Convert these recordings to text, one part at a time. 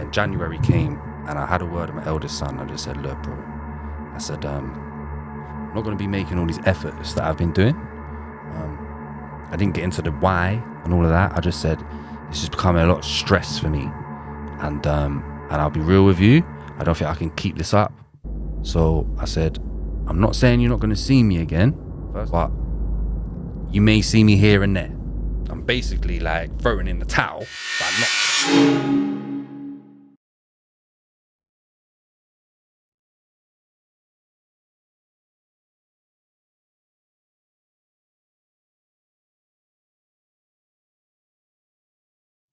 then January came and I had a word with my eldest son. I just said, look, bro, I said, I'm not going to be making all these efforts that I've been doing. I didn't get into the why and all of that. I just said, it's just becoming a lot of stress for me. And I'll be real with you, I don't think I can keep this up. So I said, I'm not saying you're not going to see me again, but you may see me here and there. I'm basically like throwing in the towel, but I'm not.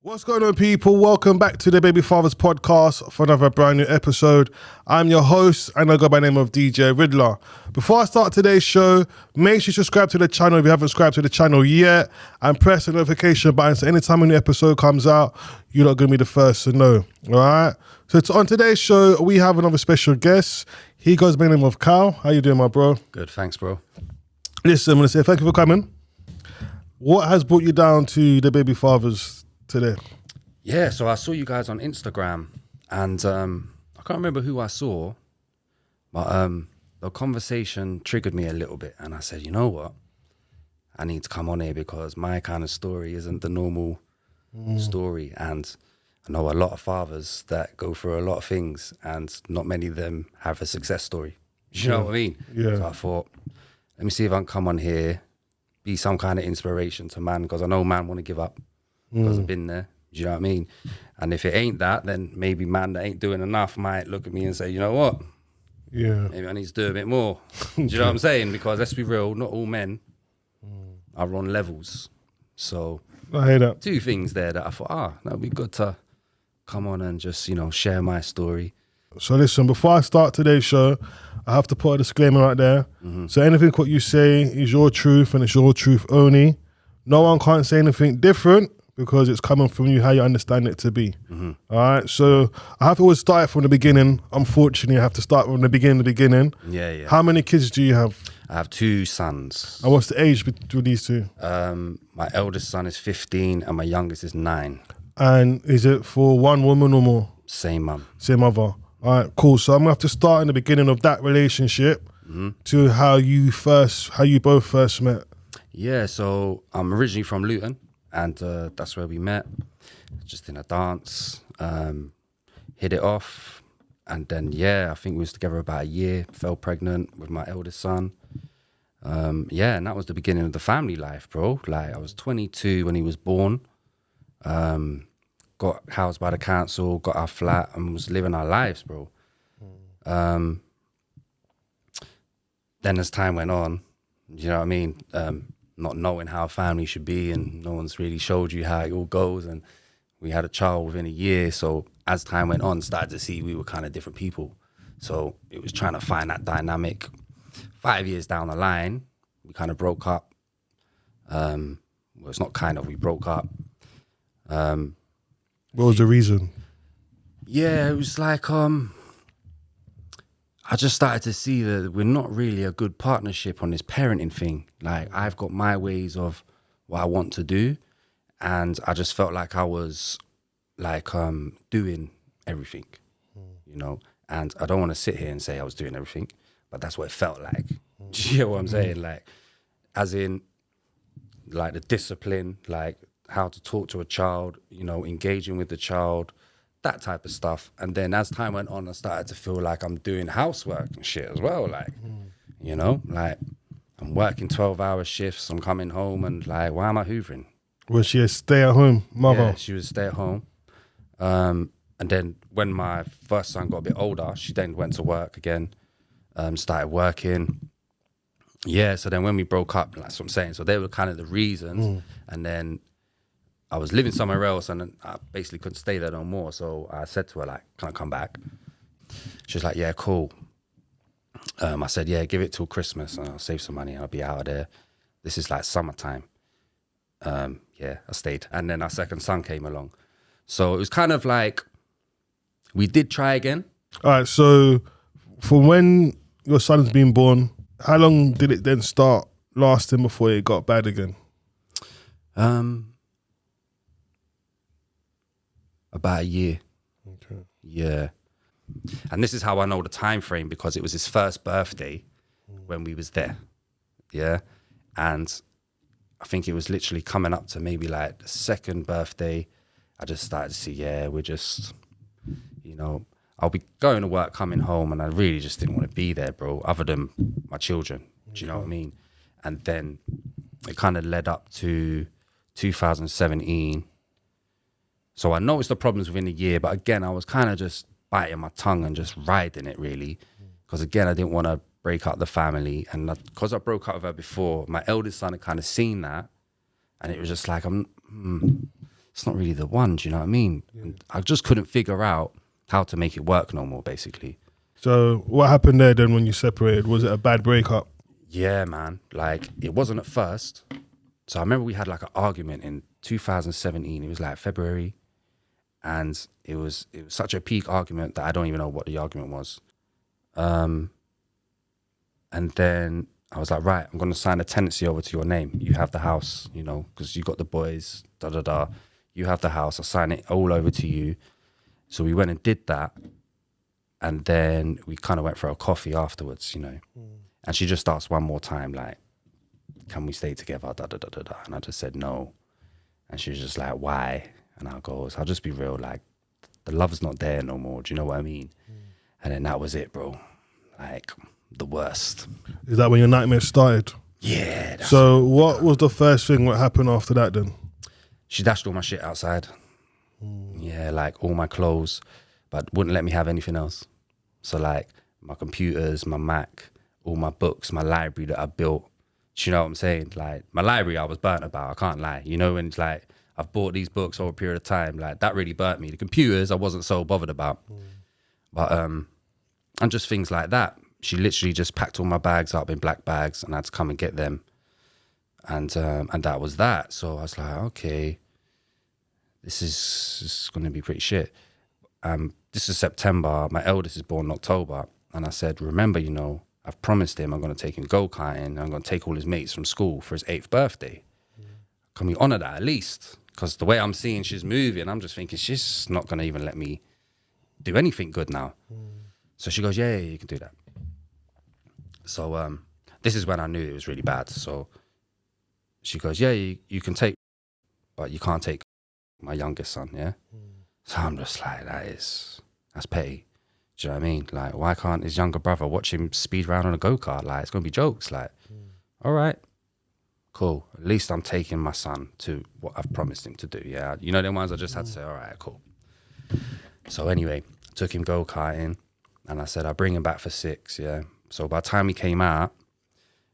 What's going on, people? Welcome back to the Baby Fathers podcast for another brand new episode. I'm your host and I go by the name of DJ Ridler. Before I start today's show, make sure you subscribe to the channel if you haven't subscribed to the channel yet and press the notification button so anytime a new episode comes out, you're not going to be the first to know. All right? So on today's show, we have another special guest. He goes by the name of Cal. How you doing, my bro? Good, thanks, bro. Listen, I'm going to say thank you for coming. What has brought you down to the Baby Fathers today? Yeah, so I saw you guys on Instagram and I can't remember who I saw, but the conversation triggered me a little bit and I said, you know what? I need to come on here because my kind of story isn't the normal story, and I know a lot of fathers that go through a lot of things and not many of them have a success story. You know what I mean? Yeah. So I thought, let me see if I can come on here, be some kind of inspiration to man, because I know man want to give up because I've been there. Do you know what I mean? And if it ain't that, then maybe man that ain't doing enough might look at me and say, you know what? Yeah. Maybe I need to do a bit more. Do you know what I'm saying? Because let's be real, not all men are on levels. So I hear that. two things there that I thought, that'd be good to come on and just, share my story. So listen, before I start today's show, I have to put a disclaimer out there. So anything what you say is your truth and it's your truth only. No one can't say anything different because it's coming from you how you understand it to be. All right, so I have to always start from the beginning. Unfortunately, I have to start from the beginning. Yeah. How many kids do you have? I have two sons. And what's the age between these two? My eldest son is 15 and my youngest is 9. And is it for one woman or more? Same mum. Same mother. All right, cool. So I'm gonna have to start in the beginning of that relationship to how you both first met. Yeah, so I'm originally from Luton, and that's where we met, just in a dance, hit it off, and then, I think we was together about a year, fell pregnant with my eldest son. And that was the beginning of the family life, bro. Like, I was 22 when he was born, got housed by the council, got our flat, and was living our lives, bro. Then as time went on, you know what I mean? Not knowing how a family should be, and no one's really showed you how it all goes. And we had a child within a year. So as time went on, started to see we were kind of different people. So it was trying to find that dynamic. 5 years down the line, we kind of broke up. Well, it's not kind of, we broke up. What was the reason? Yeah, it was like, I just started to see that we're not really a good partnership on this parenting thing. Like, I've got my ways of what I want to do, and I just felt like I was like doing everything, and I don't want to sit here and say I was doing everything, but that's what it felt like. Do you know what I'm saying? Like, as in, like the discipline, like how to talk to a child, engaging with the child, that type of stuff. And then as time went on, I started to feel like I'm doing housework and shit as well. Like, like I'm working 12-hour shifts. I'm coming home and like, why am I hoovering? Was she a stay-at-home mother? Yeah, she was stay at home. And then when my first son got a bit older, she then went to work again, started working. Yeah, so then when we broke up, that's what I'm saying. So they were kind of the reasons. And then I was living somewhere else and I basically couldn't stay there no more. So I said to her, like, can I come back? She was like, yeah, cool. I said, yeah, give it till Christmas and I'll save some money and I'll be out of there. This is like summertime. I stayed. And then our second son came along. So it was kind of like, we did try again. All right, so from when your son's been born, how long did it then start lasting before it got bad again? About a year. Okay. Yeah. And this is how I know the time frame, because it was his first birthday when we was there. Yeah. And I think it was literally coming up to maybe like the second birthday. I just started to see, yeah, we're just, you know, I'll be going to work, coming home, and I really just didn't want to be there, bro, other than my children. Do you know what I mean? And then it kind of led up to 2017. So I noticed the problems within a year, but again, I was kind of just biting my tongue and just riding it, really. Because again, I didn't want to break up the family. And because I broke up with her before, my eldest son had kind of seen that. And it was just like, it's not really the one, do you know what I mean? Yeah. And I just couldn't figure out how to make it work no more, basically. So what happened there then when you separated? Was it a bad breakup? Yeah, man. Like, it wasn't at first. So I remember we had like an argument in 2017. It was like February. And it was such a peak argument that I don't even know what the argument was. And then I was like, right, I'm going to sign a tenancy over to your name. You have the house, you know, because you got the boys, da-da-da. You have the house. I'll sign it all over to you. So we went and did that. And then we kind of went for a coffee afterwards, you know. And she just asked one more time, like, can we stay together, da-da-da-da-da. And I just said no. And she was just like, why? And I goes, I'll just be real, like, the love's not there no more. Do you know what I mean? And then that was it, bro. Like, the worst. Is that when your nightmare started? Yeah. So what was the first thing that happened after that then? She dashed all my shit outside. Yeah, like all my clothes, but wouldn't let me have anything else. So like my computers, my Mac, all my books, my library that I built. Do you know what I'm saying? Like my library I was burnt about, I can't lie. You know, when it's like, I've bought these books over a period of time, like that really burnt me. The computers I wasn't so bothered about. But and just things like that. She literally just packed all my bags up in black bags and I had to come and get them. And that was that. So I was like, okay, this is going to be pretty shit. This is September. My eldest is born in October. And I said, remember, you know, I've promised him I'm going to take him go-karting. I'm going to take all his mates from school for his 8th birthday. Can we honor that at least? Because the way I'm seeing she's moving, I'm just thinking she's not going to even let me do anything good now. So she goes, yeah, you can do that. So this is when I knew it was really bad. So she goes, yeah, you can take, but you can't take my youngest son, yeah? So I'm just like, that's petty. Do you know what I mean? Like, why can't his younger brother watch him speed around on a go-kart? Like, it's going to be jokes. Like, all right, cool. At least I'm taking my son to what I've promised him to do, yeah? You know, them ones I just had to say, all right, cool. So anyway, took him go-karting, and I said, I'll bring him back for 6, yeah? So by the time he came out,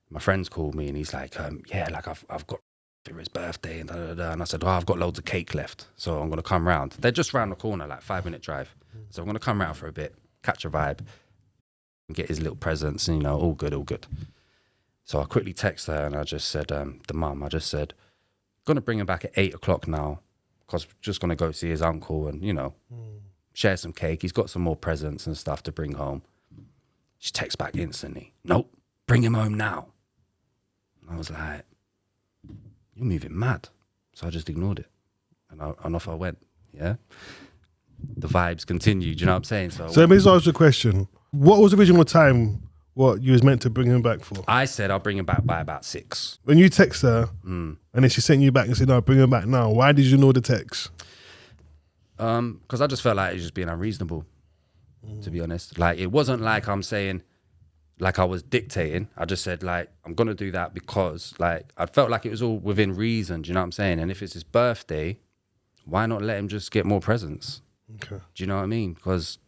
my friends called me, and he's like, yeah, like, I've got for his birthday, and da-da-da. And I said, I've got loads of cake left, so I'm going to come round. They're just round the corner, like 5-minute drive. So I'm going to come round for a bit, catch a vibe, and get his little presents, and, you know, all good, all good. So I quickly text her, and I just said, the mum, I just said, going to bring him back at 8 o'clock now, because we're just going to go see his uncle and, you know, share some cake. He's got some more presents and stuff to bring home. She texts back instantly, nope, bring him home now. And I was like, you're moving mad. So I just ignored it. And off I went, yeah? The vibes continued, do you know what I'm saying? So let me just ask you a question. What was the original time what you was meant to bring him back for? I said I'll bring him back by about 6. When you text her, and then she sent you back and said, no, bring him back now. Why did you know the text? Because I just felt like it was just being unreasonable, to be honest. Like, it wasn't like I'm saying, like I was dictating. I just said, like, I'm going to do that because, like, I felt like it was all within reason, do you know what I'm saying? And if it's his birthday, why not let him just get more presents? Okay. Do you know what I mean? Because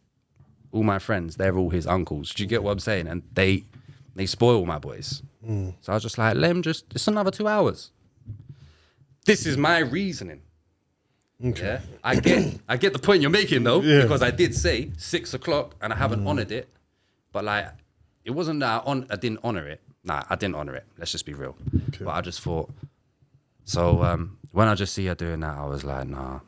all my friends, they're all his uncles. Do you get what I'm saying? And they spoil my boys. So I was just like, let him just, it's another 2 hours. This is my reasoning. Okay. Yeah? I get the point you're making though, because I did say 6 o'clock and I haven't honored it. But like, it wasn't that I didn't honor it. Nah, I didn't honor it. Let's just be real. Okay. But I just thought, so when I just see her doing that, I was like, nah,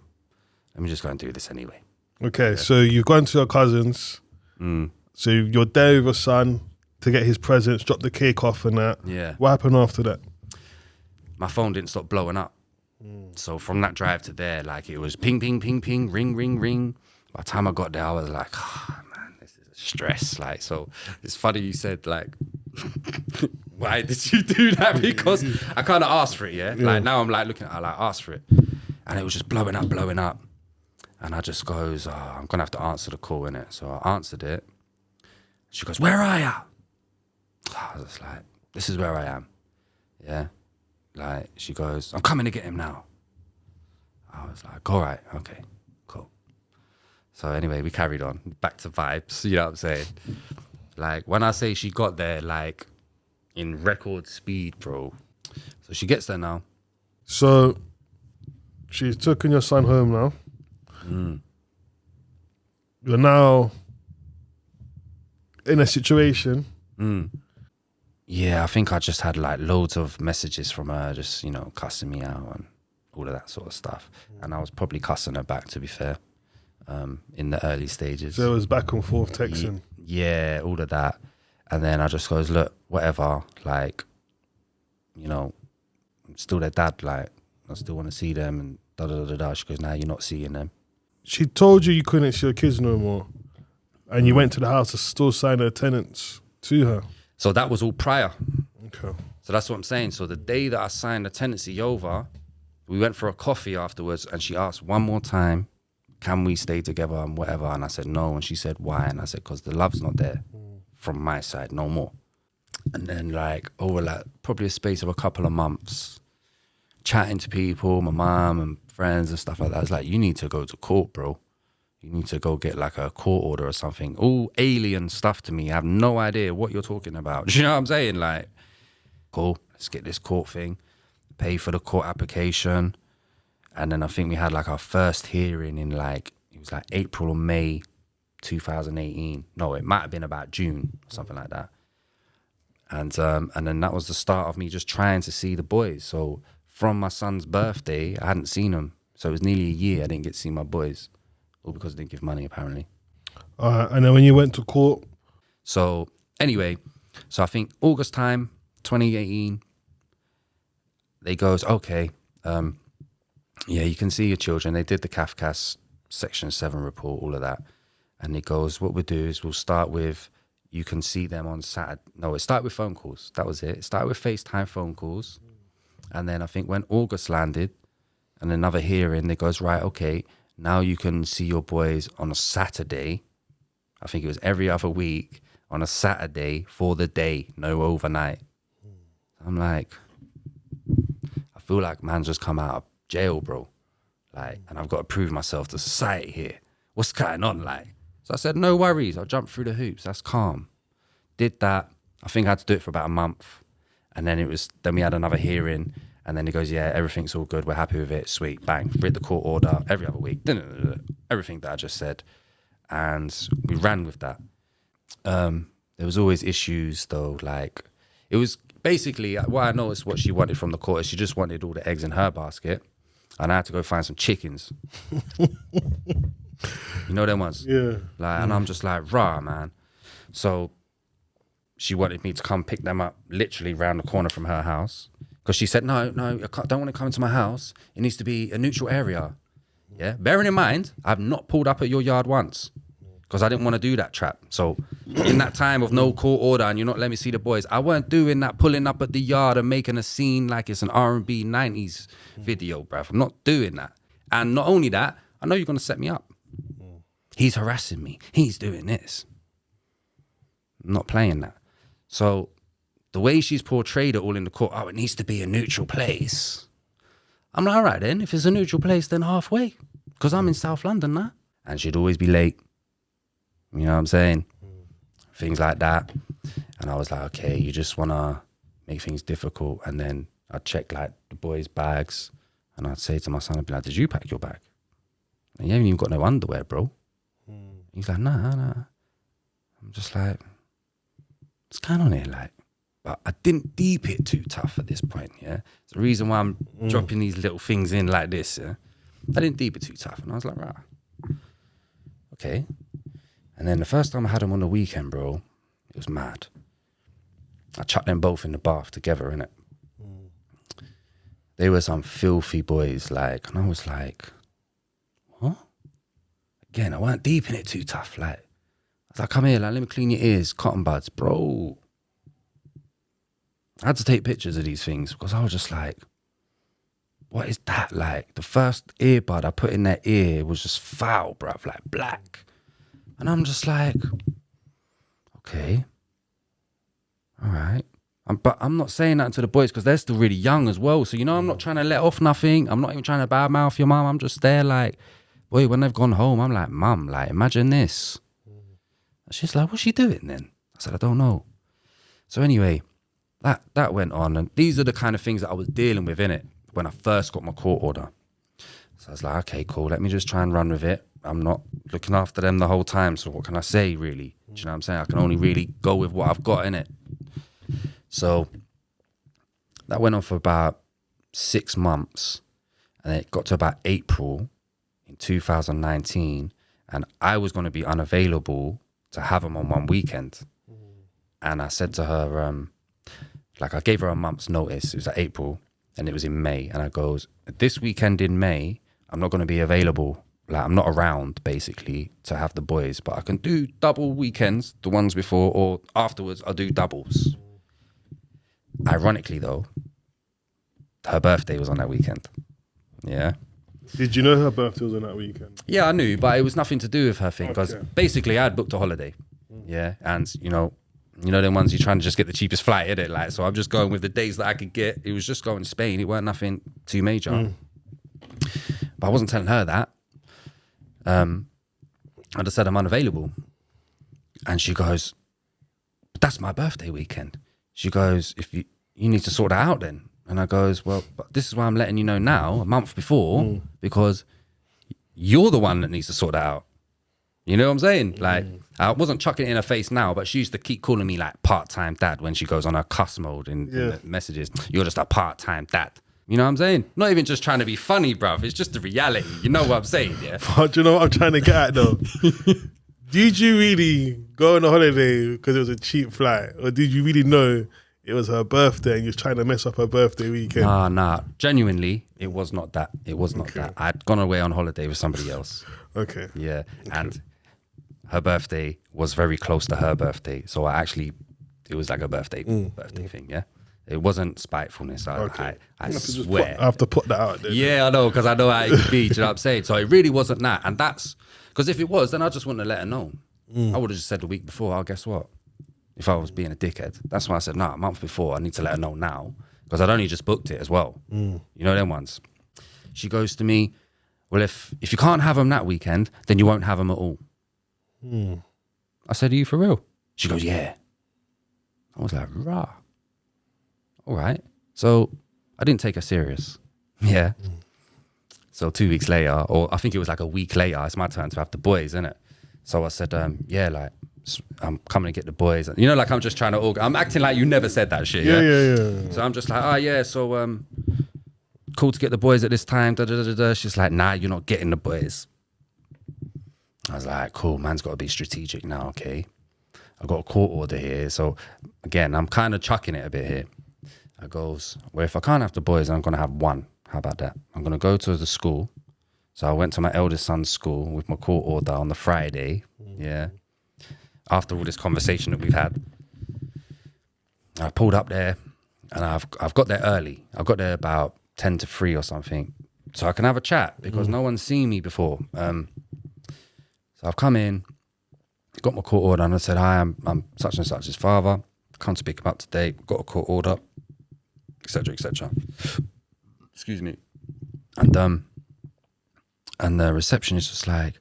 let me just go and do this anyway. Okay, so you've gone to your cousins. So you're there with your son to get his presents, drop the cake off and that. Yeah. What happened after that? My phone didn't stop blowing up. So from that drive to there, like it was ping, ping, ping, ping, ring, ring, ring, By the time I got there, I was like, oh, man, this is a stress. Like, so it's funny you said, like, why did you do that? Because I kind of asked for it, yeah? Like, now I'm like looking at it, I like asked for it. And it was just blowing up. And I just goes, oh, I'm going to have to answer the call, innit? So I answered it. She goes, where are you? I was just like, this is where I am. Yeah? Like, she goes, I'm coming to get him now. I was like, all right, okay, cool. So anyway, we carried on, back to vibes, you know what I'm saying? Like, when I say she got there, like, in record speed, bro. So she gets there now. So she's taken your son home now. You're now in a situation. Yeah, I think I just had like loads of messages from her, just, you know, cussing me out and all of that sort of stuff. And I was probably cussing her back, to be fair, in the early stages. So it was back and forth texting. Yeah, all of that. And then I just goes, look, whatever, like, you know, I'm still their dad, like, I still want to see them and da-da-da-da. She goes, nah, you're not seeing them. She told you couldn't see your kids no more. And you went to the house to still sign her tenants to her. So that was all prior. Okay. So that's what I'm saying. So the day that I signed the tenancy over, we went for a coffee afterwards and she asked one more time, can we stay together and whatever? And I said, no. And she said, why? And I said, because the love's not there from my side, no more. And then like over like probably a space of a couple of months, chatting to people, my mom and friends and stuff like that. It's like, you need to go to court, bro. You need to go get like a court order or something. All alien stuff to me. I have no idea what you're talking about. Do you know what I'm saying? Like, cool, let's get this court thing, pay for the court application. And then I think we had like our first hearing in like, it was like April or May 2018. No, it might have been about June or something like that. And then that was the start of me just trying to see the boys. So from my son's birthday, I hadn't seen them. So it was nearly a year I didn't get to see my boys. All because I didn't give money, apparently. And then when you went to court? So anyway, so I think August time, 2018, they goes, okay, yeah, you can see your children. They did the CAFCAS Section 7 report, all of that. And it goes, what we'll do is we'll start with, you can see them on Saturday. No, it started with phone calls. That was it. It started with FaceTime phone calls. And then I think when August landed and another hearing, it goes, right, okay, now you can see your boys on a Saturday. I think it was every other week on a Saturday for the day, no overnight. I'm like, I feel like man's just come out of jail, bro. Like, and I've got to prove myself to society here. What's going on, like? So I said, no worries. I'll jump through the hoops. That's calm. Did that. I think I had to do it for about a month. And then then we had another hearing. And then he goes, yeah, everything's all good. We're happy with it. Sweet. Bang. Read the court order every other week. Everything that I just said. And we ran with that. There was always issues though. Like, it was basically what I noticed what she wanted from the court is she just wanted all the eggs in her basket. And I had to go find some chickens. You know them ones? Yeah. Like, and I'm just like, rah, man. So she wanted me to come pick them up literally round the corner from her house. Because she said, no, I don't want to come into my house. It needs to be a neutral area. Yeah. Bearing in mind, I've not pulled up at your yard once because I didn't want to do that trap. So in that time of no court order and you're not letting me see the boys, I weren't doing that, pulling up at the yard and making a scene like it's an R&B 90s video, bruv. I'm not doing that. And not only that, I know you're going to set me up. He's harassing me. He's doing this. I'm not playing that. So the way she's portrayed it all in the court, oh, it needs to be a neutral place. I'm like, all right then, if it's a neutral place, then halfway. Because I'm in South London now. And she'd always be late. You know what I'm saying? Things like that. And I was like, okay, you just want to make things difficult. And then I'd check like the boys' bags. And I'd say to my son, I'd be like, did you pack your bag? And you haven't even got no underwear, bro. He's like, nah. I'm just like, what's going on here? Like, but I didn't deep it too tough at this point, yeah? It's the reason why I'm dropping these little things in like this, yeah? I didn't deep it too tough. And I was like, right, okay. And then the first time I had them on the weekend, bro, it was mad. I chucked them both in the bath together, innit? They were some filthy boys, like, and I was like, what? again, I weren't deep in it too tough. Like, I was like, come here, like, let me clean your ears, cotton buds, bro. I had to take pictures of these things because I was just like, what is that? Like, the first earbud I put in their ear was just foul, bruv, like black. And I'm just like, okay, all right. But I'm not saying that to the boys because they're still really young as well. So, I'm not trying to let off nothing. I'm not even trying to badmouth your mum. I'm just there like, boy, when they've gone home, I'm like, mum, like, imagine this. And she's like, what's she doing then? I said, I don't know. So anyway, that went on. And these are the kind of things that I was dealing with, innit, when I first got my court order. So I was like, okay, cool. Let me just try and run with it. I'm not looking after them the whole time. So what can I say, really? Do you know what I'm saying? I can only really go with what I've got, innit? So that went on for about 6 months. And it got to about April in 2019. And I was going to be unavailable to have them on one weekend. And I said to her, I gave her a month's notice. It was at April and it was in May. And I goes, this weekend in May, I'm not going to be available. Like, I'm not around, basically, to have the boys. But I can do double weekends, the ones before, or afterwards, I'll do doubles. Ironically, though, her birthday was on that weekend. Yeah. Did you know her birthday was on that weekend? Yeah, I knew, but it was nothing to do with her thing. Because basically, I had booked a holiday. Yeah. And, them ones you're trying to just get the cheapest flight, innit? Like, so I'm just going with the days that I could get. It was just going to Spain. It weren't nothing too major. But I wasn't telling her that. I just said I'm unavailable. And she goes, but that's my birthday weekend. She goes, if you need to sort that out then. And I goes, well, but this is why I'm letting you know now, a month before, because you're the one that needs to sort that out. You know what I'm saying? Like, I wasn't chucking it in her face now, but she used to keep calling me like part-time dad when she goes on her cuss mode in the messages. You're just a part-time dad. You know what I'm saying? Not even just trying to be funny, bruv. It's just the reality. You know what I'm saying, yeah? But do you know what I'm trying to get at, though? Did you really go on a holiday because it was a cheap flight? Or did you really know it was her birthday and you was trying to mess up her birthday weekend? Nah. Genuinely, it was not that. It was not that. I'd gone away on holiday with somebody else. Okay. Yeah. Okay. And her birthday was very close to her birthday. So it was like a birthday thing, yeah? It wasn't spitefulness. I swear. I have to put that out there. Yeah, I know, because I know how it could be. Do you know what I'm saying? So it really wasn't that. And that's, because if it was, then I just wouldn't have let her know. I would have just said the week before, guess what? If I was being a dickhead. That's why I said, a month before, I need to let her know now. Because I'd only just booked it as well. You know them ones. She goes to me, well, if you can't have them that weekend, then you won't have them at all. I said, are you for real? She goes, yeah. I was like, rah. All right. So I didn't take her serious. Yeah. So 2 weeks later, or I think it was like a week later, it's my turn to have the boys, innit? So I said, I'm coming to get the boys. Like I'm just trying to I'm acting like you never said that shit. Yeah. So I'm just like, so cool to get the boys at this time. She's like, nah, you're not getting the boys. I was like, cool, man's got to be strategic now, okay? I've got a court order here. So again, I'm kind of chucking it a bit here. I goes, well, if I can't have the boys, I'm going to have one. How about that? I'm going to go to the school. So I went to my eldest son's school with my court order on the Friday. Yeah. After all this conversation that we've had, I pulled up there and I've got there early. I got there about 10 to 3 or something. So I can have a chat because no one's seen me before. So I've come in, got my court order and I said, hi, I'm such and such's father. Come to pick him up today. Got a court order. Etc. Excuse me. And the receptionist was like,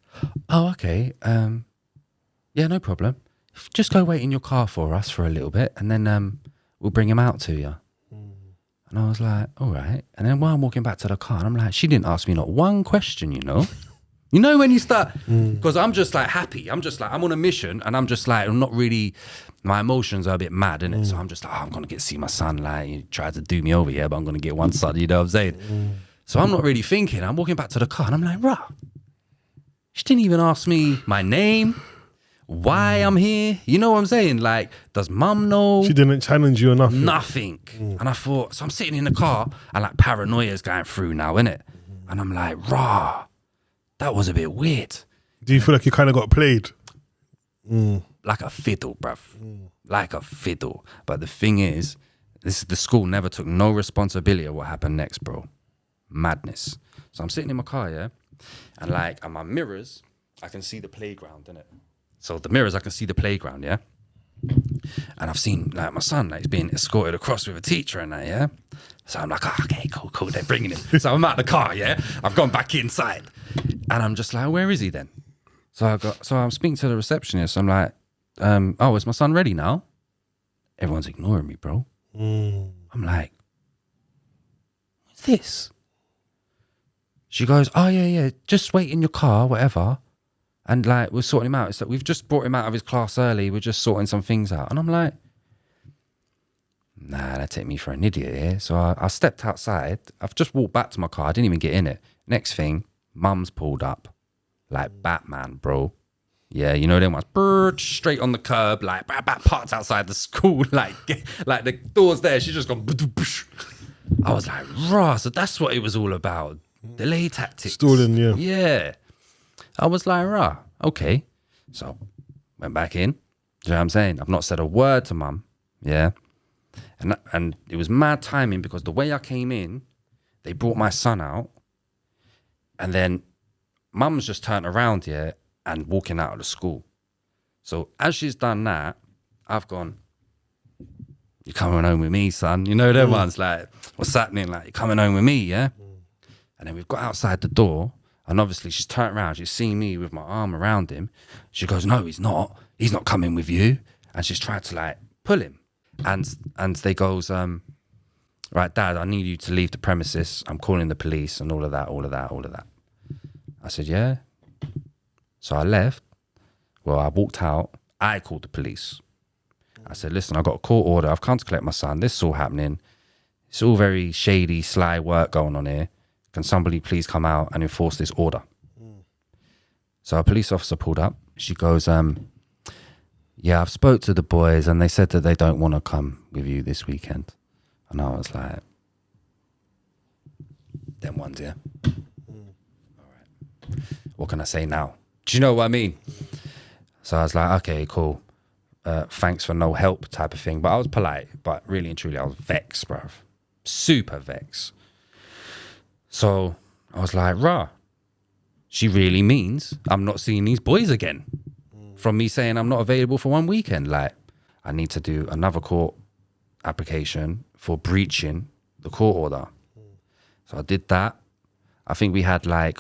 oh, okay. Yeah, no problem. Just go wait in your car for us for a little bit and then we'll bring him out to you. And I was like, all right. And then while I'm walking back to the car, I'm like, she didn't ask me not one question, You know when you start, because I'm just like happy. I'm just like, I'm on a mission and I'm just like, I'm not really, my emotions are a bit mad, innit? So I'm just like, I'm going to get to see my son. Like, he tried to do me over here, but I'm going to get one son, you know what I'm saying? So I'm not really thinking. I'm walking back to the car and I'm like, rah. She didn't even ask me my name, why I'm here. You know what I'm saying? Like, does mum know? She didn't challenge you or nothing? Nothing. And I thought, so I'm sitting in the car and like paranoia's going through now, innit? And I'm like, rah. That was a bit weird. Do you feel like you kind of got played? Like a fiddle, bruv. Like a fiddle. But the thing is, the school never took no responsibility of what happened next, bro. Madness. So I'm sitting in my car, yeah? And like, on my mirrors, I can see the playground, innit? So the mirrors, I can see the playground, yeah? And I've seen like my son, like he's being escorted across with a teacher and that, yeah? So I'm like, oh, okay, cool, they're bringing him. So I'm out the car, yeah? I've gone back inside. And I'm just like, where is he then? So I'm speaking to the receptionist. I'm like, oh, is my son ready now? Everyone's ignoring me, bro. I'm like, what's this? She goes, oh, yeah, just wait in your car, whatever. And like, we're sorting him out. It's like, we've just brought him out of his class early. We're just sorting some things out. And I'm like, nah, that take me for an idiot here. So I stepped outside. I've just walked back to my car. I didn't even get in it. Next thing, mum's pulled up. Like Batman, bro. Yeah, you know them ones. Straight on the curb, like parked outside the school. Like the door's there. She's just gone. I was like, rah. So that's what it was all about. Delay tactics. Stalling, yeah. Yeah. I was like, rah, okay. So went back in. Do you know what I'm saying? I've not said a word to mum. Yeah. And it was mad timing because the way I came in, they brought my son out. And then mum's just turned around here and walking out of the school. So as she's done that, I've gone, you coming home with me, son? You know, them ones like, what's happening? Like, you coming home with me, yeah? And then we've got outside the door, and obviously she's turned around, she's seen me with my arm around him. She goes, no, he's not coming with you. And she's tried to like pull him. And they goes, right, Dad, I need you to leave the premises. I'm calling the police and all of that. I said, yeah. So I left. Well, I walked out. I called the police. I said, listen, I've got a court order. I've come to collect my son. This is all happening. It's all very shady, sly work going on here. Can somebody please come out and enforce this order? So a police officer pulled up. She goes, yeah, I've spoke to the boys and they said that they don't want to come with you this weekend. And I was like, them ones, yeah. All right. What can I say now? Do you know what I mean? So I was like, okay, cool. Thanks for no help type of thing. But I was polite, but really and truly I was vexed, bruv. Super vexed. So I was like, rah, she really means I'm not seeing these boys again. From me saying I'm not available for one weekend. Like, I need to do another court application for breaching the court order. So I did that. I think we had like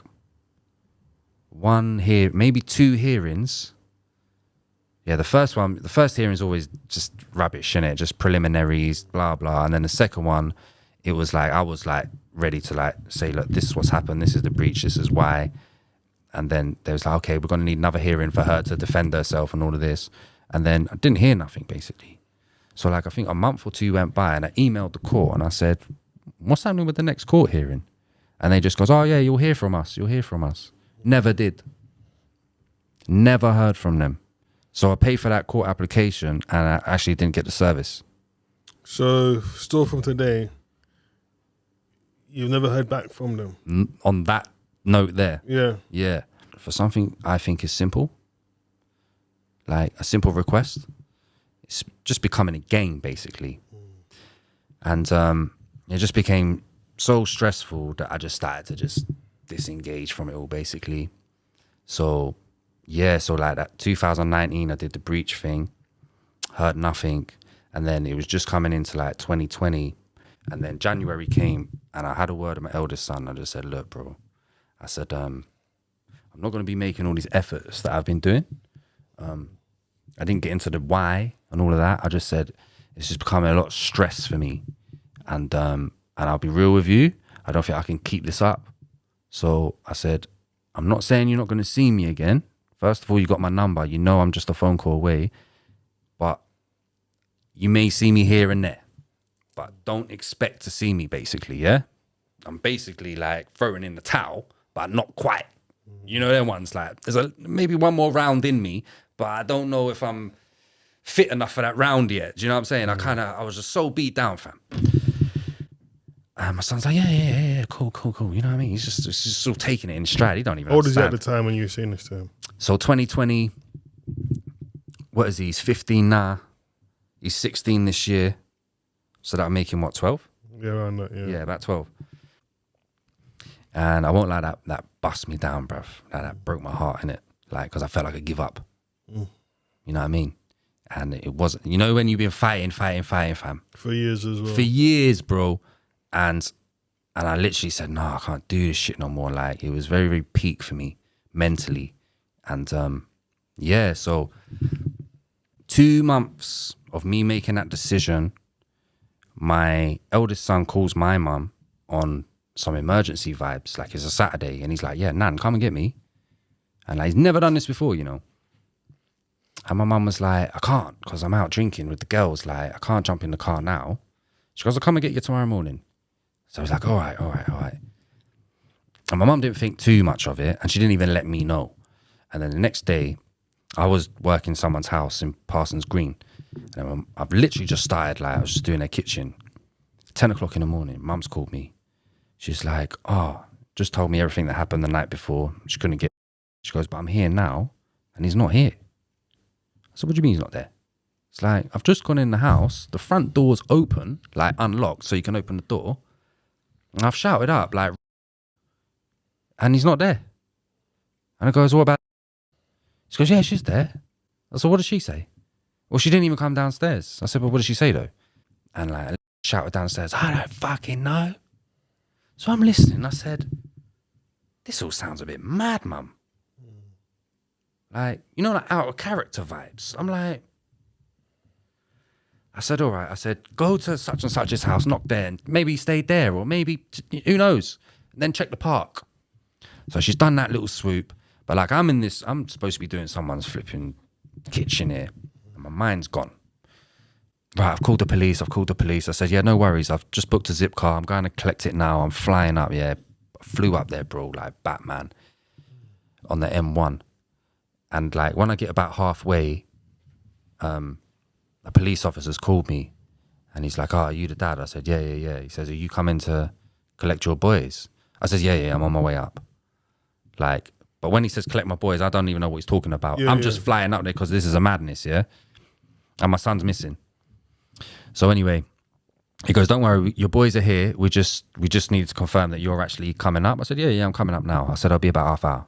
maybe 2 hearings. Yeah, the first hearing is always just rubbish, innit? Just preliminaries, blah, blah. And then the second one, it was like, I was like ready to like say, look, this is what's happened. This is the breach. This is why. And then there was like, okay, we're going to need another hearing for her to defend herself and all of this. And then I didn't hear nothing, basically. So like, I think a month or 2 went by and I emailed the court and I said, what's happening with the next court hearing? And they just goes, oh yeah, you'll hear from us. Never did. Never heard from them. So I paid for that court application and I actually didn't get the service. So still from today, you've never heard back from them? On that note there. Yeah. Yeah. For something I think is simple, like a simple request, it's just becoming a game, basically. And it just became so stressful that I just started to just disengage from it all, basically. So, yeah, so like that 2019, I did the breach thing, heard nothing. And then it was just coming into like 2020. And then January came and I had a word with my eldest son. I just said, look, bro, I said, I'm not going to be making all these efforts that I've been doing. I didn't get into the why and all of that. I just said, it's just becoming a lot of stress for me. And I'll be real with you. I don't think I can keep this up. So I said, I'm not saying you're not going to see me again. First of all, you got my number. You know I'm just a phone call away. But you may see me here and there. But don't expect to see me, basically, yeah? I'm basically like throwing in the towel, but not quite. You know them ones, like there's maybe one more round in me, but I don't know if I'm fit enough for that round yet. Do you know what I'm saying? I was just so beat down, fam. And my son's like, yeah, cool. You know what I mean? He's just sort of taking it in stride. He don't even How old is he understand. at the time when you were saying this to him? So 2020, what is he? He's 15 now. He's 16 this year. So that'll make him, what, 12? Yeah, around that, yeah. Yeah, about 12. And I won't lie, that bust me down, bruv. That broke my heart, innit? Like, because I felt like I'd give up. You know what I mean? And it wasn't, you know, when you've been fighting, fam. For years as well. For years, bro. And I literally said, no, I can't do this shit no more. Like, it was very, very peak for me mentally. And yeah, so 2 months of me making that decision, my eldest son calls my mum on some emergency vibes. Like, it's a Saturday. And he's like, yeah, Nan, come and get me. And like, he's never done this before, you know. And my mum was like, I can't, because I'm out drinking with the girls. Like, I can't jump in the car now. She goes, I'll come and get you tomorrow morning. So I was like, all right. And my mum didn't think too much of it, and she didn't even let me know. And then the next day, I was working someone's house in Parsons Green. And I've literally just started, like, I was just doing their kitchen. 10 o'clock in the morning, mum's called me. She's like, just told me everything that happened the night before. She couldn't get, she goes, but I'm here now, and he's not here. I said, what do you mean he's not there? It's like, I've just gone in the house, the front door's open, like unlocked, so you can open the door. And I've shouted up, like, and he's not there. And I goes, what about? She goes, yeah, she's there. I said, what did she say? Well, she didn't even come downstairs. I said, well, what did she say though? And like, I shouted downstairs, I don't fucking know. So I'm listening. I said, this all sounds a bit mad, mum. Like, you know, like out of character vibes. I'm like, I said, all right. I said, go to such and such's house, knock there, and maybe he stayed there, or maybe, who knows? And then check the park. So she's done that little swoop. But like, I'm supposed to be doing someone's flipping kitchen here, and my mind's gone. Right, I've called the police. I said, yeah, no worries. I've just booked a zip car. I'm going to collect it now. I'm flying up, yeah. I flew up there, bro, like Batman on the M1. And like, when I get about halfway, a police officer's called me, and he's like, are you the dad? I said, yeah. He says, are you coming to collect your boys? I said, yeah, I'm on my way up. Like, but when he says collect my boys, I don't even know what he's talking about. I'm just flying up there because this is a madness, yeah? And my son's missing. So anyway, he goes, don't worry, your boys are here. We just need to confirm that you're actually coming up. I said, yeah, I'm coming up now. I said, I'll be about half hour.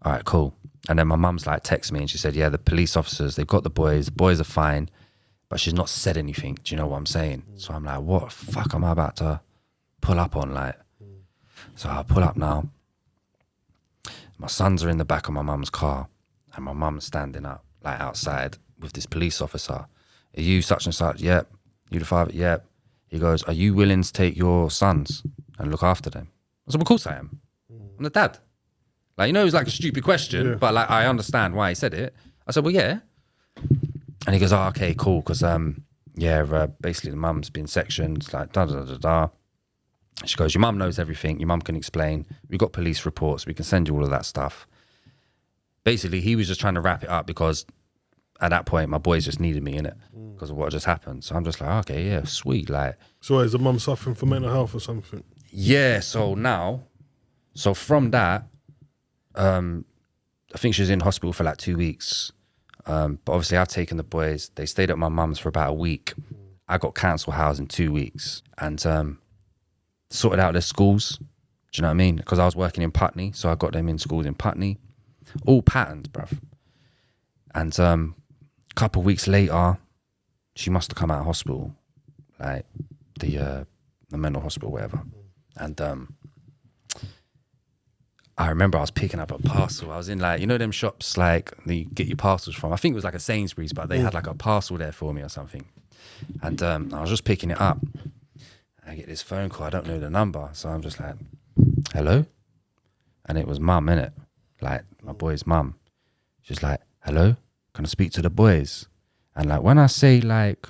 All right, cool. And then my mum's like, text me, and she said, yeah, the police officers, they've got the boys are fine, but she's not said anything. Do you know what I'm saying? So I'm like, what the fuck am I about to pull up on? Like, so I pull up now. My sons are in the back of my mum's car, and my mum's standing up, like outside with this police officer. Are you such and such? Yep. You the father? Yep. He goes, are you willing to take your sons and look after them? I said, well, of course I am. I'm the dad. Like, you know, it's like a stupid question, but like, I understand why he said it. I said, well, yeah. And he goes, oh, okay, cool. Because, basically the mum's been sectioned, like, da-da-da-da-da. She goes, your mum knows everything. Your mum can explain. We've got police reports. We can send you all of that stuff. Basically, he was just trying to wrap it up because at that point, my boys just needed me in it because of what just happened. So I'm just like, okay, yeah, sweet. Like, so is the mum suffering from mental health or something? Yeah, so from that, I think she was in hospital for like 2 weeks. But obviously I've taken the boys. They stayed at my mum's for about a week. I got council housed in 2 weeks and sorted out their schools. Do you know what I mean? Because I was working in Putney, so I got them in schools in Putney. All patterns, bruv. And a couple of weeks later, she must have come out of hospital, like the mental hospital, whatever. And I remember I was picking up a parcel. I was in like, you know them shops like you get your parcels from. I think it was like a Sainsbury's, but they had like a parcel there for me or something. And I was just picking it up. I get this phone call. I don't know the number. So I'm just like, hello? And it was mum, innit? Like my boy's mum. She's like, hello? Can I speak to the boys? And like when I say like,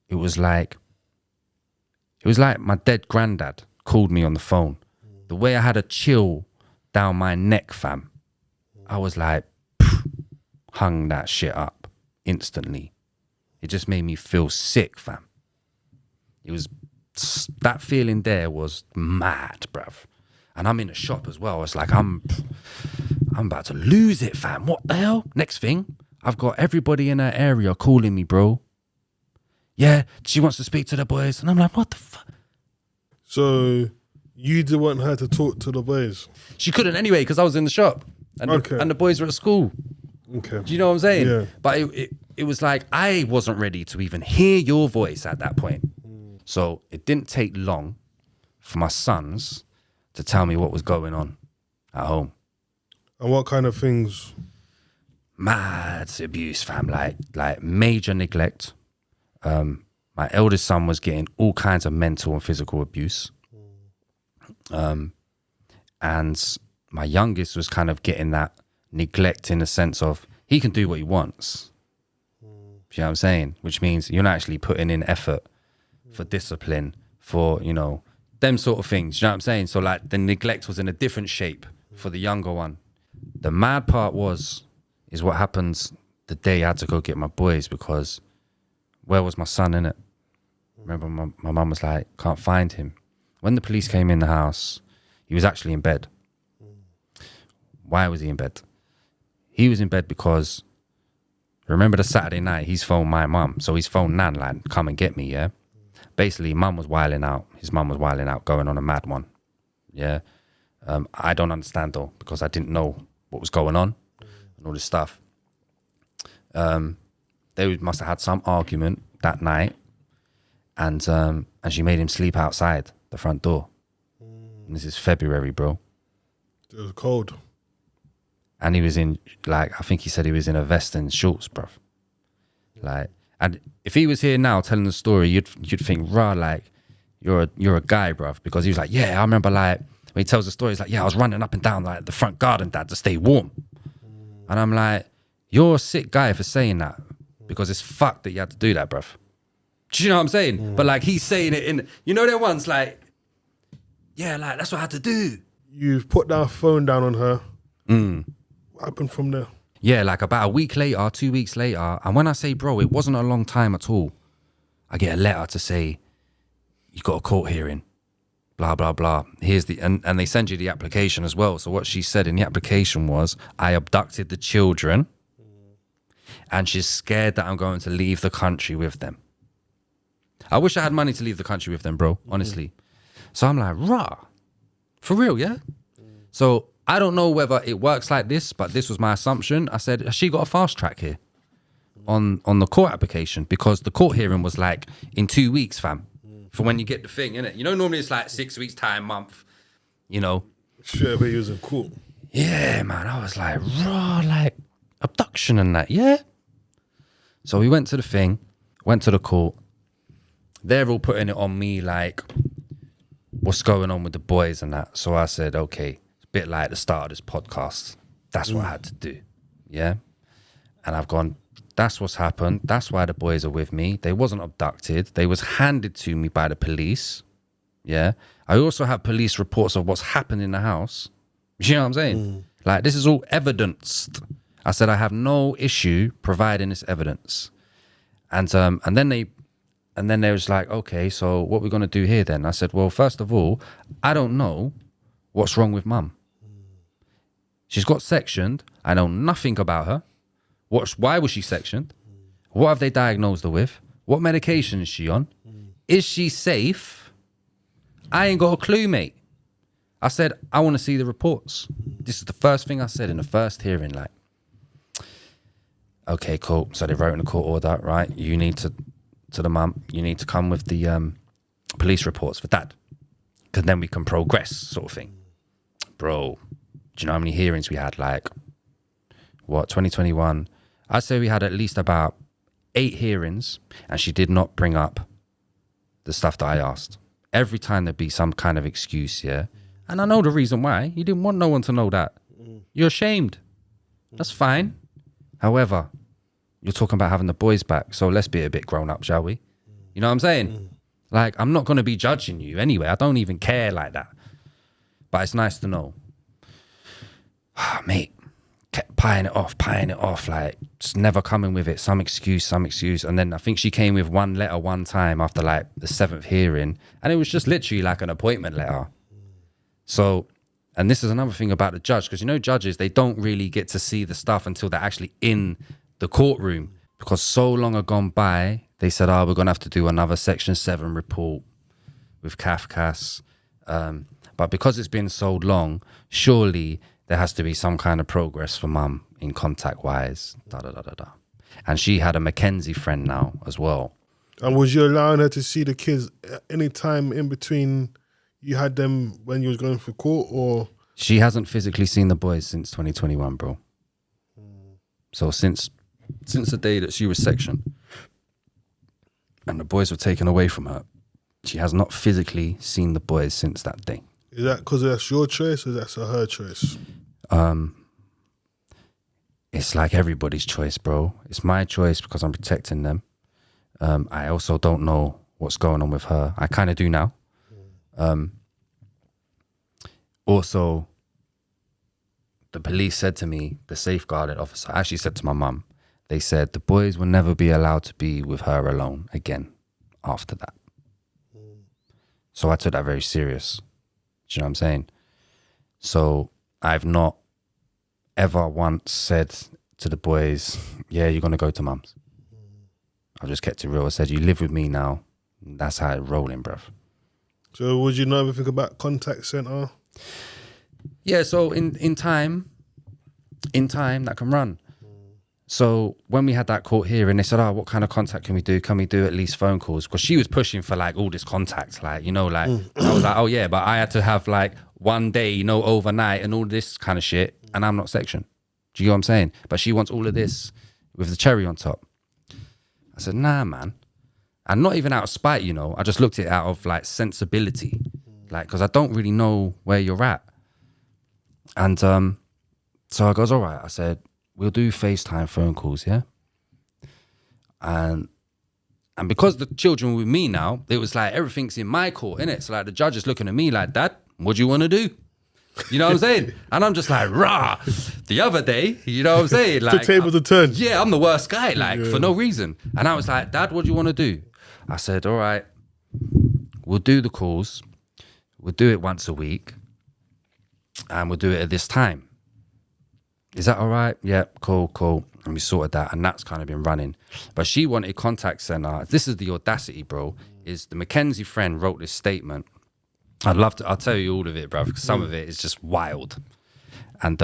it was like my dead granddad called me on the phone. The way I had a chill down my neck, fam. I was like, hung that shit up instantly. It just made me feel sick, fam. It was that feeling there was mad, bruv. And I'm in a shop as well. It's like I'm about to lose it, fam. What the hell? Next thing, I've got everybody in her area calling me, bro. Yeah, she wants to speak to the boys. And I'm like, what the fuck? So you didn't want her to talk to the boys? She couldn't anyway because I was in the shop. And, and the boys were at school. Okay. Do you know what I'm saying? Yeah. But it was like I wasn't ready to even hear your voice at that point. So it didn't take long for my sons to tell me what was going on at home. And what kind of things? Mad abuse, fam. Like major neglect. My eldest son was getting all kinds of mental and physical abuse. And my youngest was kind of getting that neglect in the sense of he can do what he wants. You know what I'm saying? Which means you're not actually putting in effort for discipline, for, you know, them sort of things. You know what I'm saying? So like the neglect was in a different shape for the younger one. The mad part is what happens the day I had to go get my boys, because where was my son in it? Remember my mum was like, can't find him. When the police came in the house, he was actually in bed. Why was he in bed? He was in bed because, remember the Saturday night, he's phoned my mum. So he's phoned Nan, like, come and get me, yeah? Basically, mum was wilding out. His mum was wilding out, going on a mad one, yeah? I don't understand, though, because I didn't know what was going on and all this stuff. They must have had some argument that night, and she made him sleep outside the front door. And this is February, bro. It was cold. And he was in, like, I think he said he was in a vest and shorts, bruv. Like, and if he was here now telling the story, you'd think, rah, like, you're a guy, bruv. Because he was like, yeah, I remember, like, when he tells the story, he's like, yeah, I was running up and down, like, the front garden, dad, to stay warm. And I'm like, you're a sick guy for saying that, because it's fucked that you had to do that, bruv. Do you know what I'm saying? But, like, he's saying it in, you know, there once, like, yeah, like, that's what I had to do. You've put that phone down on her. What happened from there? Yeah, like about a week later, 2 weeks later. And when I say, bro, it wasn't a long time at all. I get a letter to say, you got a court hearing, blah, blah, blah. Here's the, and they send you the application as well. So what she said in the application was, I abducted the children and she's scared that I'm going to leave the country with them. I wish I had money to leave the country with them, bro, honestly. So I'm like, rah, for real, yeah? So I don't know whether it works like this, but this was my assumption. I said, has she got a fast track here on the court application? Because the court hearing was like in 2 weeks, fam, for when you get the thing, innit? You know, normally it's like 6 weeks time, month, you know. Straight away, he was in court. Yeah, man. I was like, raw, like abduction and that, yeah? So we went to the thing, went to the court. They're all putting it on me like, what's going on with the boys and that. So I said, okay, it's a bit like the start of this podcast. That's what I had to do, yeah? And I've gone, that's what's happened. That's why the boys are with me. They wasn't abducted. They was handed to me by the police, yeah? I also have police reports of what's happened in the house. You know what I'm saying? Like, this is all evidenced. I said, I have no issue providing this evidence. And then they was like, okay, so what we're going to do here then? I said, well, first of all, I don't know what's wrong with mum. She's got sectioned. I know nothing about her. Why was she sectioned? What have they diagnosed her with? What medication is she on? Is she safe? I ain't got a clue, mate. I said, I want to see the reports. This is the first thing I said in the first hearing, like, okay, cool. So they wrote in the court order, right? You need to the mum, you need to come with the police reports for dad, because then we can progress, sort of thing. Bro, do you know how many hearings we had? Like, what, 2021? I'd say we had at least about 8 hearings, and she did not bring up the stuff that I asked. Every time there'd be some kind of excuse, yeah? And I know the reason why. You didn't want no one to know that. You're ashamed. That's fine. However, you're talking about having the boys back, so let's be a bit grown up, shall we? You know what I'm saying? Like, I'm not going to be judging you anyway. I don't even care like that. But it's nice to know. Mate, kept pieing it off, like just never coming with it, some excuse. And then I think she came with one letter one time after like the 7th hearing, and it was just literally like an appointment letter. So, and this is another thing about the judge, because you know judges, they don't really get to see the stuff until they're actually in the courtroom, because so long had gone by, they said, we're going to have to do another Section 7 report with Kafkas. But because it's been so long, surely there has to be some kind of progress for mum in contact-wise, And she had a Mackenzie friend now as well. And was you allowing her to see the kids any time in between you had them when you was going for court, or? She hasn't physically seen the boys since 2021, bro. So since the day that she was sectioned and the boys were taken away from her, she has not physically seen the boys since that day. Is that because that's your choice or that's her choice? It's like everybody's choice, bro. It's my choice because I'm protecting them. I also don't know what's going on with her. I kind of do now. Also, the police said to me, the safeguarding officer actually said to my mum, they said the boys will never be allowed to be with her alone again after that. So I took that very serious. Do you know what I'm saying? So I've not ever once said to the boys, yeah, you're going to go to mum's. I just kept it real. I said, you live with me now. That's how it's rolling, bruv. So would you know everything about contact centre? Yeah, so in time, that can run. So when we had that court hearing, they said, what kind of contact can we do? Can we do at least phone calls? Because she was pushing for like all this contact, like, you know, like, I was like, oh yeah, but I had to have like one day, you know, overnight and all this kind of shit. And I'm not sectioned. Do you know what I'm saying? But she wants all of this with the cherry on top. I said, nah, man. And not even out of spite, you know, I just looked at it out of like sensibility, like, because I don't really know where you're at. And so I goes, all right. I said, we'll do FaceTime phone calls, yeah? And because the children were with me now, it was like everything's in my court, innit? So like the judge is looking at me like, Dad, what do you want to do? You know what I'm saying? And I'm just like, rah. The other day, you know what I'm saying? Like, the tables are turned. Yeah, I'm the worst guy, like, for no reason. And I was like, Dad, what do you want to do? I said, all right, we'll do the calls. We'll do it once a week. And we'll do it at this time. Is that all right? Yeah, cool. And we sorted that. And that's kind of been running. But she wanted contact center. This is the audacity, bro, is the Mackenzie friend wrote this statement. I'll tell you all of it, bro, because some of it is just wild. And,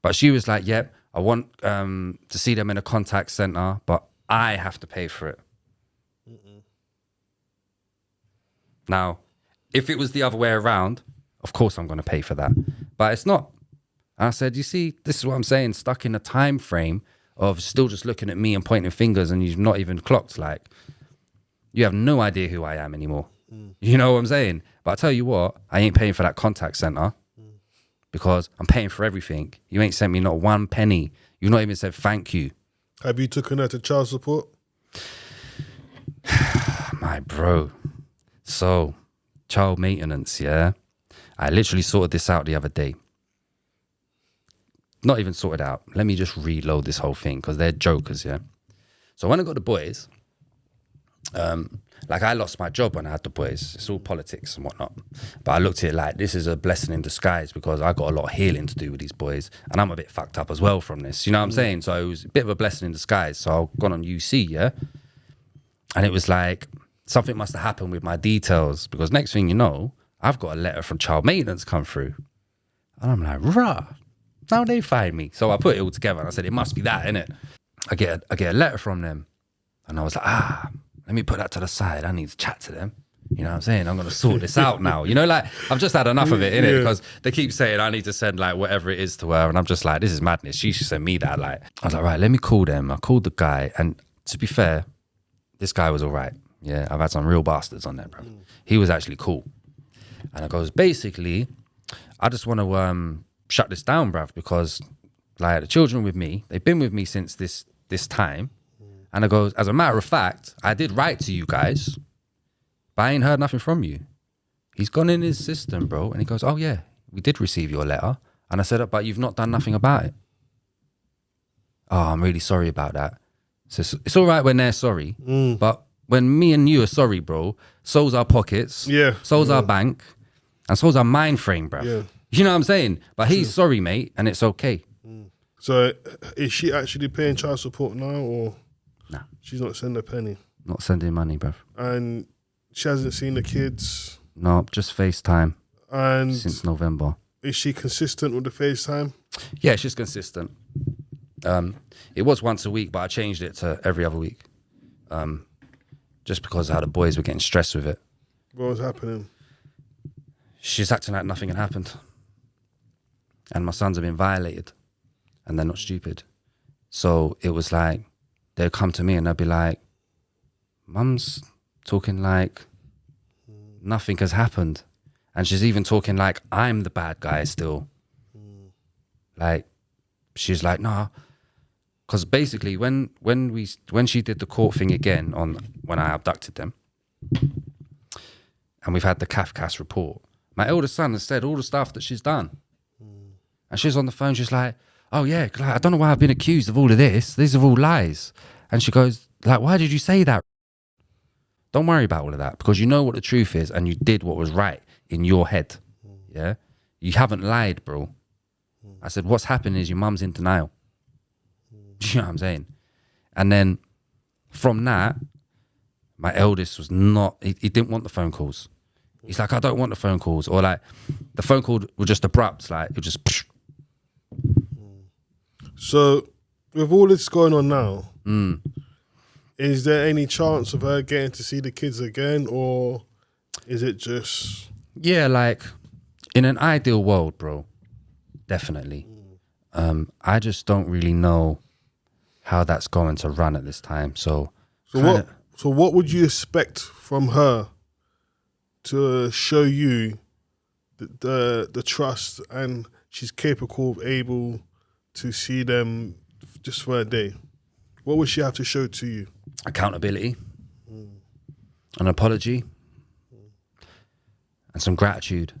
but she was like, yep, I want to see them in a contact center, but I have to pay for it. Now, if it was the other way around, of course I'm going to pay for that. But it's not. And I said, you see, this is what I'm saying, stuck in a time frame of still just looking at me and pointing fingers and you've not even clocked. Like, you have no idea who I am anymore. You know what I'm saying? But I tell you what, I ain't paying for that contact center because I'm paying for everything. You ain't sent me not one penny. You've not even said thank you. Have you taken her to child support? My bro. So, child maintenance, yeah? I literally sorted this out the other day. Not even sorted out. Let me just reload this whole thing because they're jokers, yeah? So when I got the boys, like I lost my job when I had the boys. It's all politics and whatnot. But I looked at it like this is a blessing in disguise because I got a lot of healing to do with these boys. And I'm a bit fucked up as well from this. You know what I'm saying? So it was a bit of a blessing in disguise. So I've gone on UC, yeah? And it was like something must have happened with my details because next thing you know, I've got a letter from child maintenance come through. And I'm like, rah, how they find me? So I put it all together and I said, it must be that, innit? I get a letter from them. And I was like, let me put that to the side. I need to chat to them. You know what I'm saying? I'm going to sort this out now. You know, like, I've just had enough of it, innit? Because they keep saying I need to send, like, whatever it is to her. And I'm just like, this is madness. She should send me that. Like, I was like, right, let me call them. I called the guy. And to be fair, this guy was all right. Yeah, I've had some real bastards on there, bro. He was actually cool. And I goes, basically, I just want to shut this down, bruv, because, like, the children with me, they've been with me since this time. And I goes, as a matter of fact, I did write to you guys, but I ain't heard nothing from you. He's gone in his system, bro. And he goes, oh, yeah, we did receive your letter. And I said, but you've not done nothing about it. oh, I'm really sorry about that. So it's all right when they're sorry, but when me and you are sorry, bro, so's our pockets, so's our bank, and so's our mind frame, bruv. Yeah. You know what I'm saying? But he's sorry, mate, and it's okay. So is she actually paying child support now, or Nah. she's not sending a penny? Not sending money, bruv. And she hasn't seen the kids? No, just FaceTime And since November. is she consistent with the FaceTime? Yeah, she's consistent. It was once a week, but I changed it to every other week. Just because how the boys were getting stressed with it. What was happening? She's acting like nothing had happened. And my sons have been violated. And they're not stupid. So it was like, they'd come to me and they'd be like, Mum's talking like nothing has happened. And she's even talking like I'm the bad guy still. Like, she's like, nah. Because basically when she did the court thing again when I abducted them, and we've had the CAFCAS report, my eldest son has said all the stuff that she's done. And she's on the phone, she's like, oh yeah, like, I don't know why I've been accused of all of this. These are all lies. And she goes, like, why did you say that? Don't worry about all of that, because you know what the truth is and you did what was right in your head. Yeah? You haven't lied, bro. I said, what's happening is your mum's in denial. Do you know what I'm saying? And then from that, my eldest was not, he didn't want the phone calls. He's like, I don't want the phone calls. Or like, the phone call was just abrupt. Like, it just... So, with all this going on now, is there any chance of her getting to see the kids again, or is it just... Yeah, like, in an ideal world, bro, definitely. I just don't really know how that's going to run at this time. So what would you expect from her to show you the trust and she's capable of able to see them just for a day? What would she have to show to you? Accountability, an apology, and some gratitude.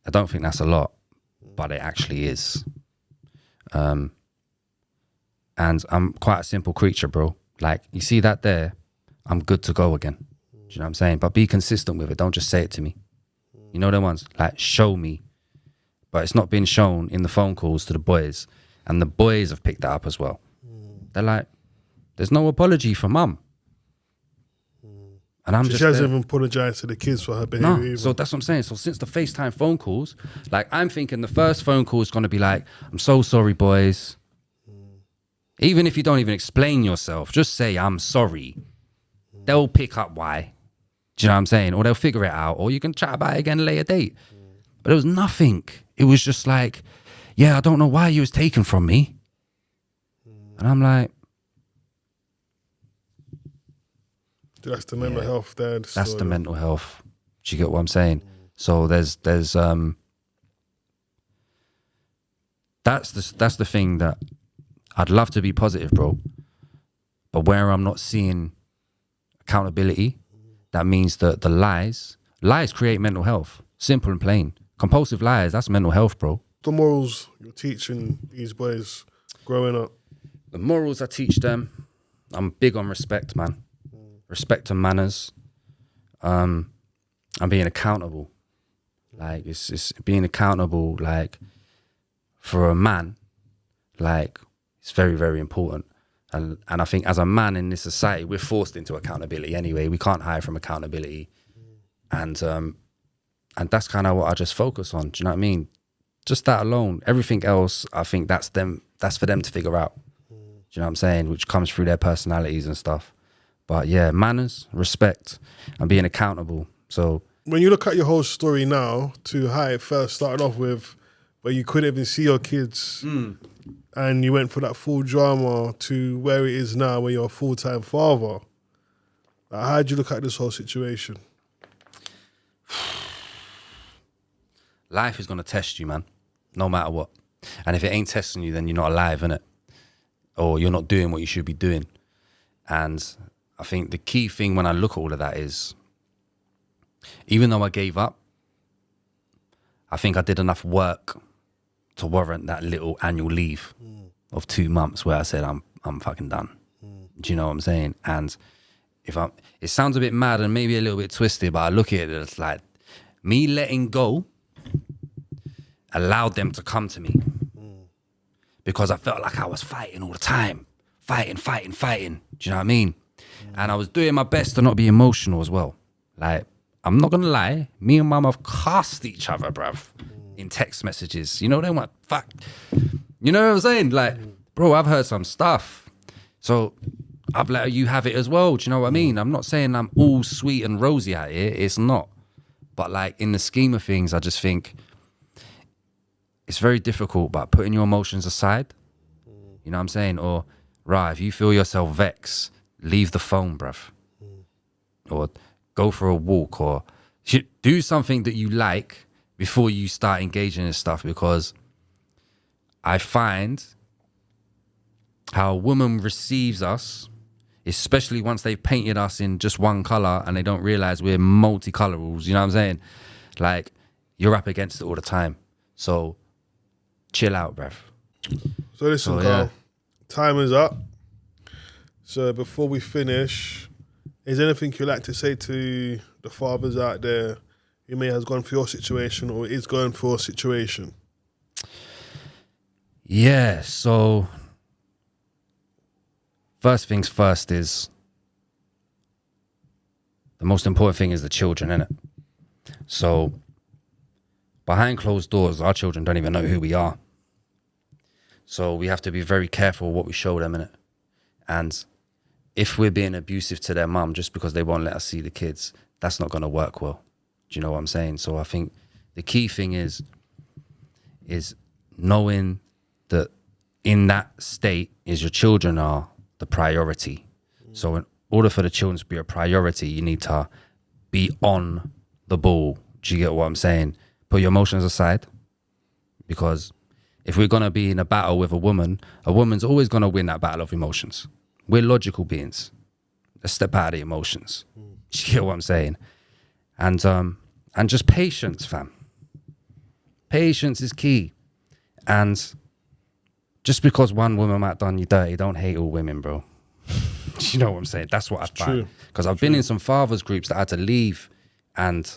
I don't think that's a lot, but it actually is. And I'm quite a simple creature, bro. Like, you see that there, I'm good to go again. Do you know what I'm saying? But be consistent with it. Don't just say it to me. You know them ones? Like, show me. But it's not been shown in the phone calls to the boys. And the boys have picked that up as well. They're like, there's no apology for mum. And I'm She just hasn't even apologized to the kids for her behavior. No, so that's what I'm saying. So since the FaceTime phone calls, like, I'm thinking the first phone call is going to be like, I'm so sorry, boys. Even if you don't even explain yourself, just say, I'm sorry. They'll pick up why. Do you know what I'm saying? Or they'll figure it out. Or you can chat about it again at a later date. But it was nothing. It was just like, yeah, I don't know why you was taken from me. And I'm like... That's the mental health there. That's the mental health. Do you get what I'm saying? So there's that's the thing that I'd love to be positive, bro. But where I'm not seeing accountability, that means that the lies create mental health. Simple and plain. Compulsive lies, that's mental health, bro. The morals you're teaching these boys growing up. The morals I teach them, I'm big on respect, man. Respect and manners. I'm being accountable. Like, it's being accountable, like, for a man, like, it's very, very important. And I think as a man in this society, we're forced into accountability anyway. We can't hide from accountability. And that's kind of what I just focus on. Do you know what I mean? Just that alone. Everything else, I think that's for them to figure out. Do you know what I'm saying? Which comes through their personalities and stuff. But yeah, manners, respect, and being accountable. So when you look at your whole story now to how it first started off with, where you couldn't even see your kids, and you went for that full drama to where it is now, where you're a full-time father. Like, how do you look at this whole situation? Life is going to test you, man, no matter what. And if it ain't testing you, then you're not alive, innit? Or you're not doing what you should be doing. And I think the key thing when I look at all of that is, even though I gave up, I think I did enough work to warrant that little annual leave of 2 months where I said I'm fucking done. Do you know what I'm saying? And it sounds a bit mad and maybe a little bit twisted, but I look at it as like me letting go allowed them to come to me because I felt like I was fighting all the time, fighting. Do you know what I mean? And I was doing my best to not be emotional as well. Like, I'm not gonna lie, me and mum have cussed each other, bruv, in text messages. You know, they want fuck. You know what I'm saying? Like, bro, I've heard some stuff. So I've let you have it as well. Do you know what I mean? I'm not saying I'm all sweet and rosy out here. It's not. But like in the scheme of things, I just think it's very difficult, but putting your emotions aside, you know what I'm saying? Or, right, if you feel yourself vexed, leave the phone, bruv. Or go for a walk, or do something that you like before you start engaging in stuff, because I find how a woman receives us, especially once they've painted us in just one color and they don't realize we're multicolorals, you know what I'm saying? Like, you're up against it all the time. So chill out, bruv. So listen, Carl, time is up. So before we finish, is there anything you'd like to say to the fathers out there who may have gone through your situation or is going through a situation? Yeah, so first things first is the most important thing is the children, innit? So behind closed doors, our children don't even know who we are. So we have to be very careful what we show them, innit? And if we're being abusive to their mum just because they won't let us see the kids, that's not going to work well. Do you know what I'm saying? So I think the key thing is knowing that in that state is your children are the priority. So in order for the children to be a priority, you need to be on the ball. Do you get what I'm saying? Put your emotions aside, because if we're going to be in a battle with a woman's always going to win that battle of emotions. We're logical beings. Let's step out of the emotions. Do you get what I'm saying? And just patience, fam. Patience is key. And just because one woman might have done you dirty, don't hate all women, bro. Do you know what I'm saying? That's what I find. Because I've been in some fathers groups that had to leave, and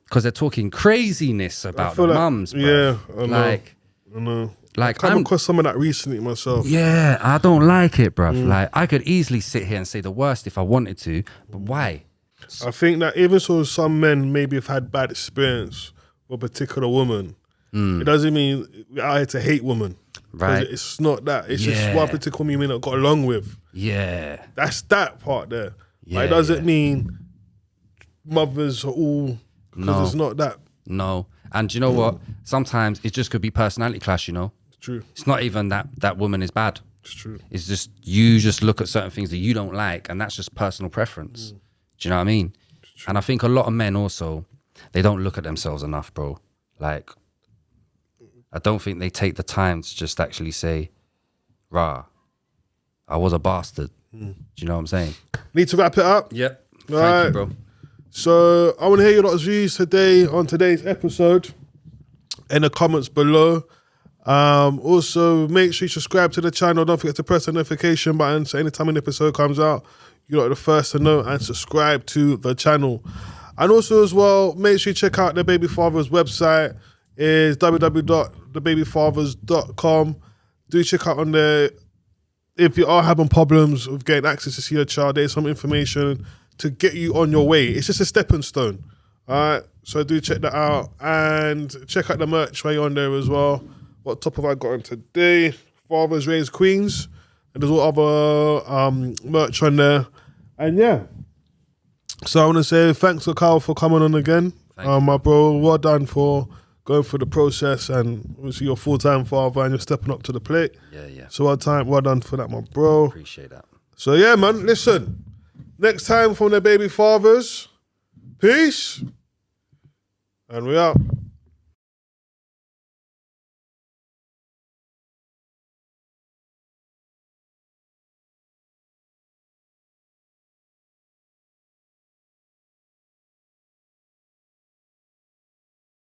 because they're talking craziness about the mums, bro. Yeah, I know. I know. Like, I come across some of that recently myself. Yeah, I don't like it, bruv. Like, I could easily sit here and say the worst if I wanted to, but why? I think that even so some men maybe have had bad experience with a particular woman, it doesn't mean we're out here to hate women. Right. It's not that. It's just one particular woman you may not got along with. Yeah. That's that part there. Yeah, Like, it doesn't mean mothers are all, because it's not that. No. And you know what? Sometimes it just could be personality clash, you know? It's true. It's not even that woman is bad. It's true. It's just you just look at certain things that you don't like, and that's just personal preference. Do you know what I mean? And I think a lot of men also, they don't look at themselves enough, bro. Like, I don't think they take the time to just actually say, rah, I was a bastard. Do you know what I'm saying? Need to wrap it up? Yep. All Thank you, bro. So I want to hear your lot's views today on today's episode in the comments below. Also, make sure you subscribe to the channel. Don't forget to press the notification button so anytime an episode comes out, you're the first to know, and subscribe to the channel. And also as well, make sure you check out the Baby Fathers website. Is www.thebabyfathers.com. Do check out on there. If you are having problems with getting access to see your child, there's some information to get you on your way. It's just a stepping stone. All right, so do check that out, and check out the merch while you're on there as well. What top have I got on today? Fathers Raise Queens, and there's all other merch on there. And yeah, so I want to say thanks to Carl for coming on again. My bro, well done for going through the process, and obviously you're a full-time father and you're stepping up to the plate. Yeah. So well done for that, my bro. Appreciate that. So yeah, man, listen. Next time from the Baby Fathers, peace. And we out.